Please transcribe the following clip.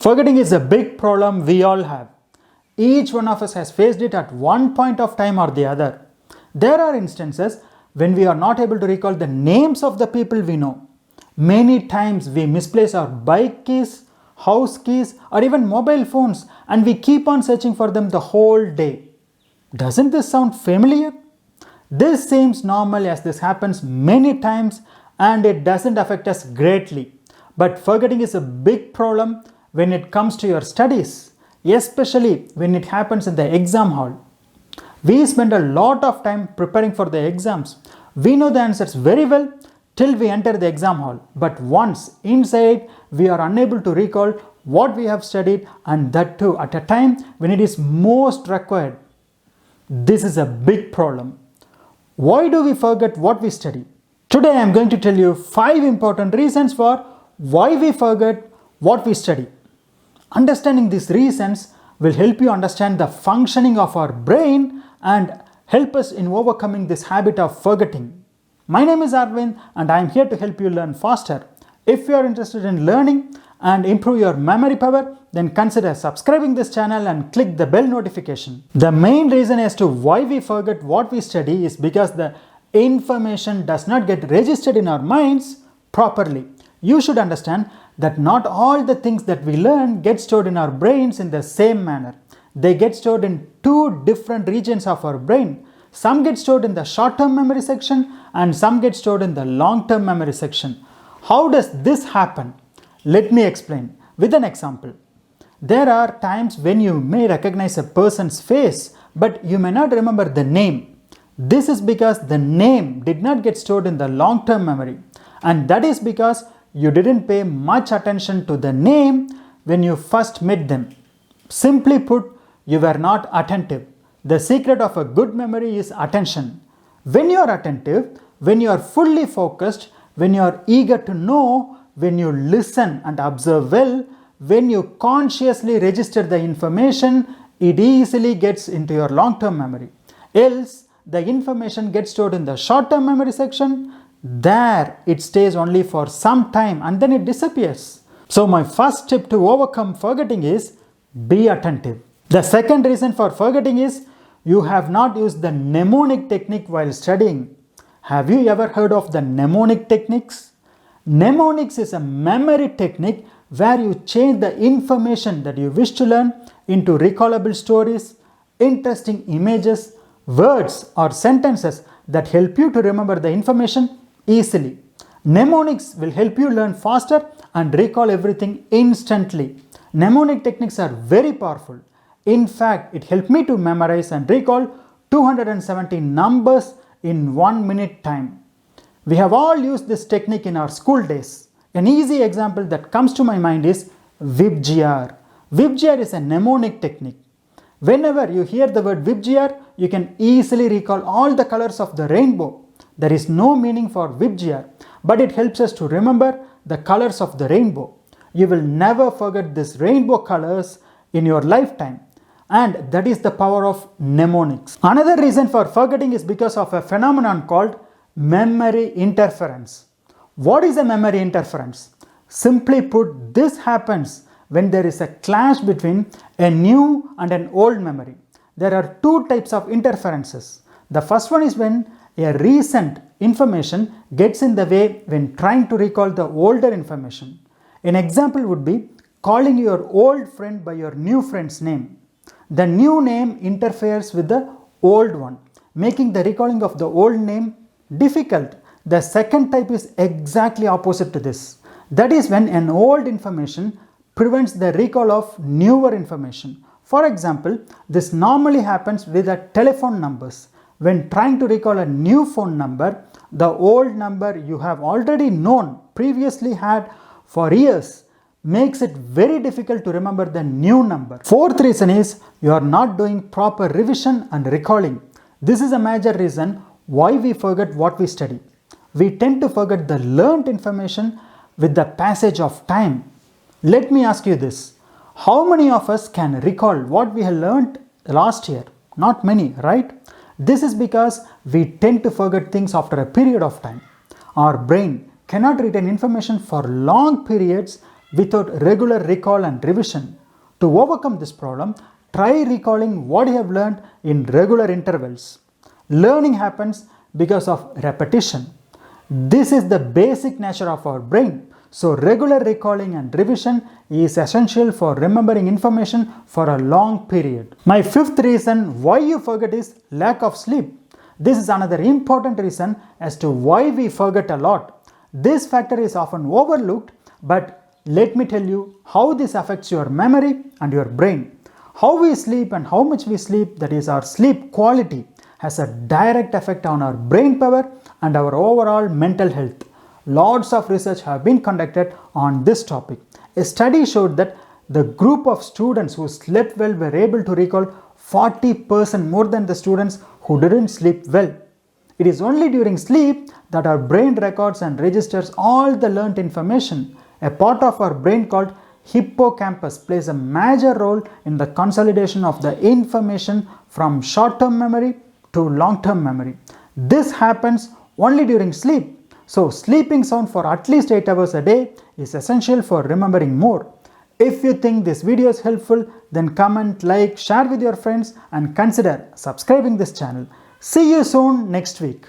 Forgetting is a big problem we all have. Each one of us has faced it at one point of time or the other. There are instances when we are not able to recall the names of the people we know. Many times we misplace our bike keys, house keys, or even mobile phones, and we keep on searching for them the whole day. Doesn't this sound familiar? This seems normal as this happens many times and it doesn't affect us greatly. But forgetting is a big problem when it comes to your studies, especially when it happens in the exam hall. We spend a lot of time preparing for the exams. We know the answers very well till we enter the exam hall. But once inside, we are unable to recall what we have studied, and that too at a time when it is most required. This is a big problem. Why do we forget what we study? Today I am going to tell you 5 important reasons for why we forget what we study. Understanding these reasons will help you understand the functioning of our brain and help us in overcoming this habit of forgetting. My name is Arvind and I am here to help you learn faster. If you are interested in learning and improve your memory power, then consider subscribing this channel and click the bell notification. The main reason as to why we forget what we study is because the information does not get registered in our minds properly. You should understand that not all the things that we learn get stored in our brains in the same manner. They get stored in 2 different regions of our brain. Some get stored in the short-term memory section and some get stored in the long-term memory section. How does this happen? Let me explain with an example. There are times when you may recognize a person's face, but you may not remember the name. This is because the name did not get stored in the long-term memory, and that is because you didn't pay much attention to the name when you first met them. Simply put, you were not attentive. The secret of a good memory is attention. When you are attentive, when you are fully focused, when you are eager to know, when you listen and observe well, when you consciously register the information, it easily gets into your long-term memory. Else, the information gets stored in the short-term memory section. There, it stays only for some time and then it disappears. So my first tip to overcome forgetting is be attentive. The second reason for forgetting is you have not used the mnemonic technique while studying. Have you ever heard of the mnemonic techniques? Mnemonics is a memory technique where you change the information that you wish to learn into recallable stories, interesting images, words or sentences that help you to remember the information easily. Mnemonics will help you learn faster and recall everything instantly. Mnemonic techniques are very powerful. In fact, it helped me to memorize and recall 270 numbers in 1 minute time. We have all used this technique in our school days. An easy example that comes to my mind is VIBGR. VIBGR is a mnemonic technique. Whenever you hear the word VIBGR, you can easily recall all the colors of the rainbow. There is no meaning for VIBGR, but it helps us to remember the colors of the rainbow. You will never forget these rainbow colors in your lifetime. And that is the power of mnemonics. Another reason for forgetting is because of a phenomenon called memory interference. What is a memory interference? Simply put, this happens when there is a clash between a new and an old memory. There are 2 types of interferences. The first one is when a recent information gets in the way when trying to recall the older information. An example would be calling your old friend by your new friend's name. The new name interferes with the old one, making the recalling of the old name difficult. The second type is exactly opposite to this. That is when an old information prevents the recall of newer information. For example, this normally happens with the telephone numbers. When trying to recall a new phone number, the old number you have already known, previously had for years, makes it very difficult to remember the new number. Fourth reason is you are not doing proper revision and recalling. This is a major reason why we forget what we study. We tend to forget the learned information with the passage of time. Let me ask you this. How many of us can recall what we have learned last year? Not many, right? This is because we tend to forget things after a period of time. Our brain cannot retain information for long periods without regular recall and revision. To overcome this problem, try recalling what you have learned in regular intervals. Learning happens because of repetition. This is the basic nature of our brain. So regular recalling and revision is essential for remembering information for a long period. My fifth reason why you forget is lack of sleep. This is another important reason as to why we forget a lot. This factor is often overlooked, but let me tell you how this affects your memory and your brain. How we sleep and how much we sleep, that is our sleep quality, has a direct effect on our brain power and our overall mental health. Lots of research have been conducted on this topic. A study showed that the group of students who slept well were able to recall 40% more than the students who didn't sleep well. It is only during sleep that our brain records and registers all the learnt information. A part of our brain called hippocampus plays a major role in the consolidation of the information from short-term memory to long-term memory. This happens only during sleep. So sleeping sound for at least 8 hours a day is essential for remembering more. If you think this video is helpful, then comment, like, share with your friends and consider subscribing this channel. See you soon next week.